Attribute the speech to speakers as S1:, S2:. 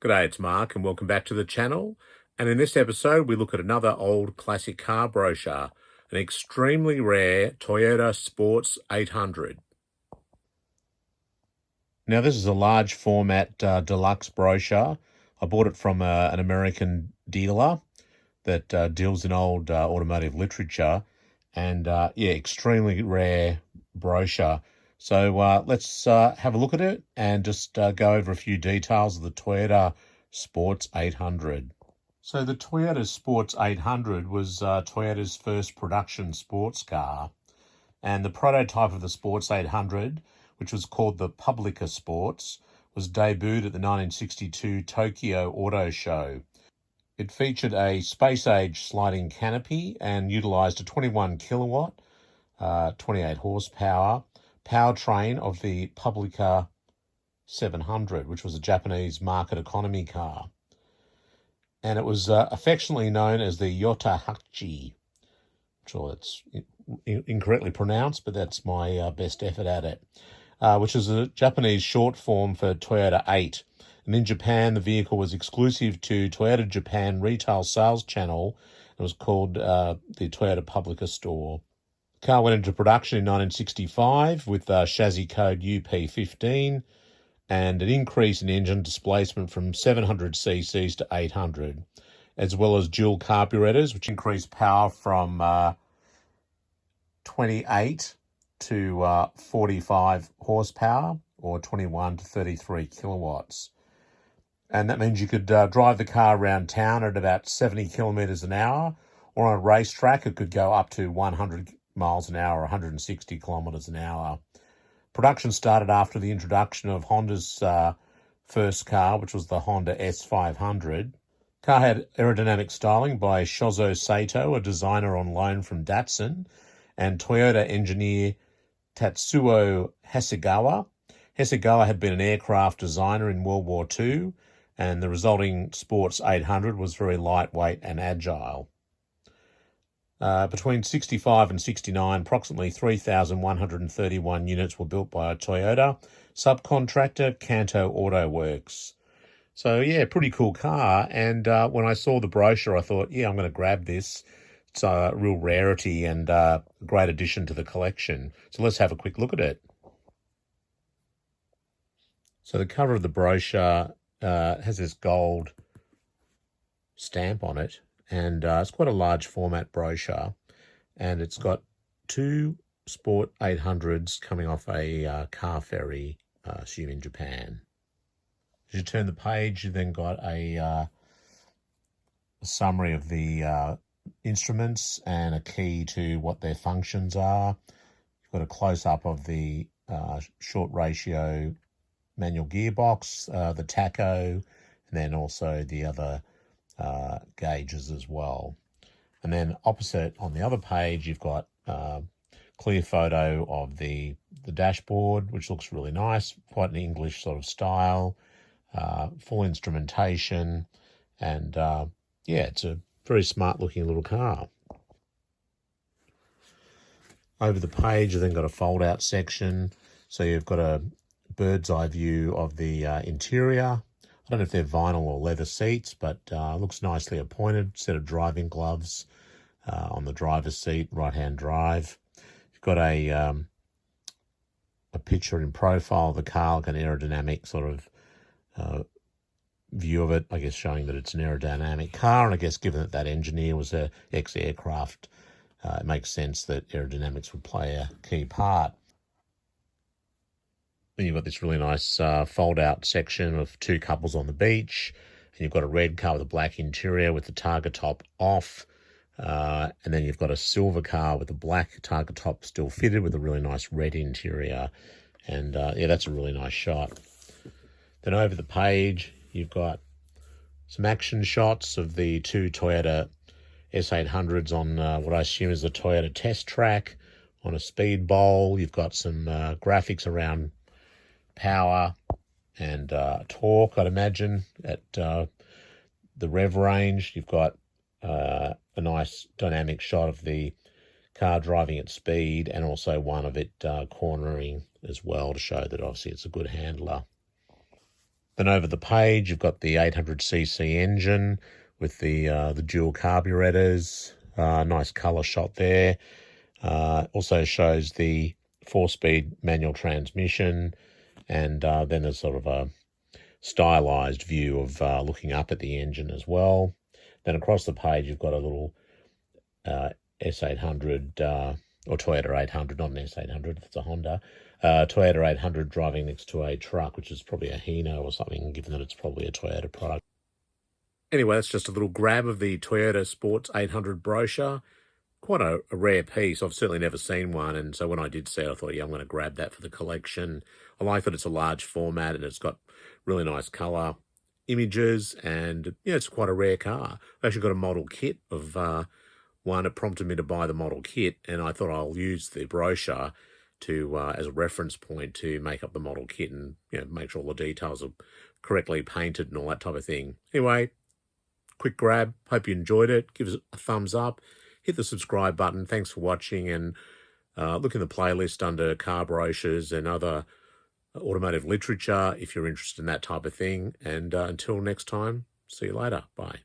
S1: G'day, it's Mark, and welcome back to the channel. And in this episode, we look at another old classic car brochure, an extremely rare Toyota Sports 800. Now, this is a large format deluxe brochure. I bought it from an American dealer that deals in old automotive literature, and extremely rare brochure. So let's have a look at it and just go over a few details of the Toyota Sports 800. So the Toyota Sports 800 was Toyota's first production sports car, and the prototype of the Sports 800, which was called the Publica Sports, was debuted at the 1962 Tokyo Auto Show. It featured a space-age sliding canopy and utilised a 21 kilowatt, 28 horsepower powertrain of the Publica 700, which was a Japanese market economy car. And it was affectionately known as the Yotahachi. I'm sure that's incorrectly pronounced, but that's my best effort at it, which is a Japanese short form for Toyota 8. And in Japan, the vehicle was exclusive to Toyota Japan retail sales channel. It was called the Toyota Publica Store. The car went into production in 1965 with chassis code UP15 and an increase in engine displacement from 700 cc's to 800, as well as dual carburetors, which increased power from 28 to 45 horsepower, or 21 to 33 kilowatts. And that means you could drive the car around town at about 70 kilometres an hour, or on a racetrack it could go up to 100 miles an hour, 160 kilometres an hour. Production started after the introduction of Honda's first car, which was the Honda S500. Car had aerodynamic styling by Shozo Sato, a designer on loan from Datsun, and Toyota engineer Tatsuo Hasegawa. Hasegawa had been an aircraft designer in World War II, and the resulting Sports 800 was very lightweight and agile. Between 65 and 69, approximately 3,131 units were built by a Toyota subcontractor, Kanto Auto Works. So, yeah, pretty cool car. And when I saw the brochure, I thought, I'm going to grab this. It's a real rarity and a great addition to the collection. So let's have a quick look at it. So the cover of the brochure has this gold stamp on it. And it's quite a large format brochure, and it's got two Sport 800s coming off a car ferry, assume in Japan. As you turn the page, you then got a summary of the instruments and a key to what their functions are. You've got a close-up of the short ratio manual gearbox, the tacho, and then also the other gauges as well. And then opposite on the other page, you've got clear photo of the dashboard, which looks really nice, quite an English sort of style, full instrumentation, and it's a very smart looking little car. Over the page, you've then got a fold out section, so you've got a bird's eye view of the interior. I don't know if they're vinyl or leather seats, but looks nicely appointed. Set of driving gloves on the driver's seat, right-hand drive. You've got a picture in profile of the car, like an aerodynamic sort of view of it, I guess showing that it's an aerodynamic car. And I guess given that engineer was an ex-aircraft, it makes sense that aerodynamics would play a key part. Then you've got this really nice fold-out section of two couples on the beach. And you've got a red car with a black interior with the Targa top off. And then you've got a silver car with a black Targa top still fitted with a really nice red interior. And, that's a really nice shot. Then over the page, you've got some action shots of the two Toyota S800s on what I assume is the Toyota test track on a speed bowl. You've got some graphics around power and torque, I'd imagine, at the rev range. You've got a nice dynamic shot of the car driving at speed, and also one of it cornering as well to show that obviously it's a good handler. Then over the page, you've got the 800cc engine with the dual carburetors. Nice colour shot there. Also shows the 4-speed manual transmission, and then there's sort of a stylized view of looking up at the engine as well. Then across the page, you've got a little S800 or Toyota 800, not an S800, it's a Honda. Toyota 800 driving next to a truck, which is probably a Hino or something, given that it's probably a Toyota product. Anyway, that's just a little grab of the Toyota Sports 800 brochure. Quite a rare piece. I've certainly never seen one, and so when I did see it, I thought, yeah, I'm going to grab that for the collection. I like that it's a large format and it's got really nice colour images, and yeah, it's quite a rare car. I actually got a model kit of one. It prompted me to buy the model kit, and I thought I'll use the brochure to as a reference point to make up the model kit and make sure all the details are correctly painted and all that type of thing. Anyway, quick grab. Hope you enjoyed it. Give us a thumbs up. Hit the subscribe button. Thanks for watching, and look in the playlist under car brochures and other automotive literature if you're interested in that type of thing. And until next time, see you later. Bye.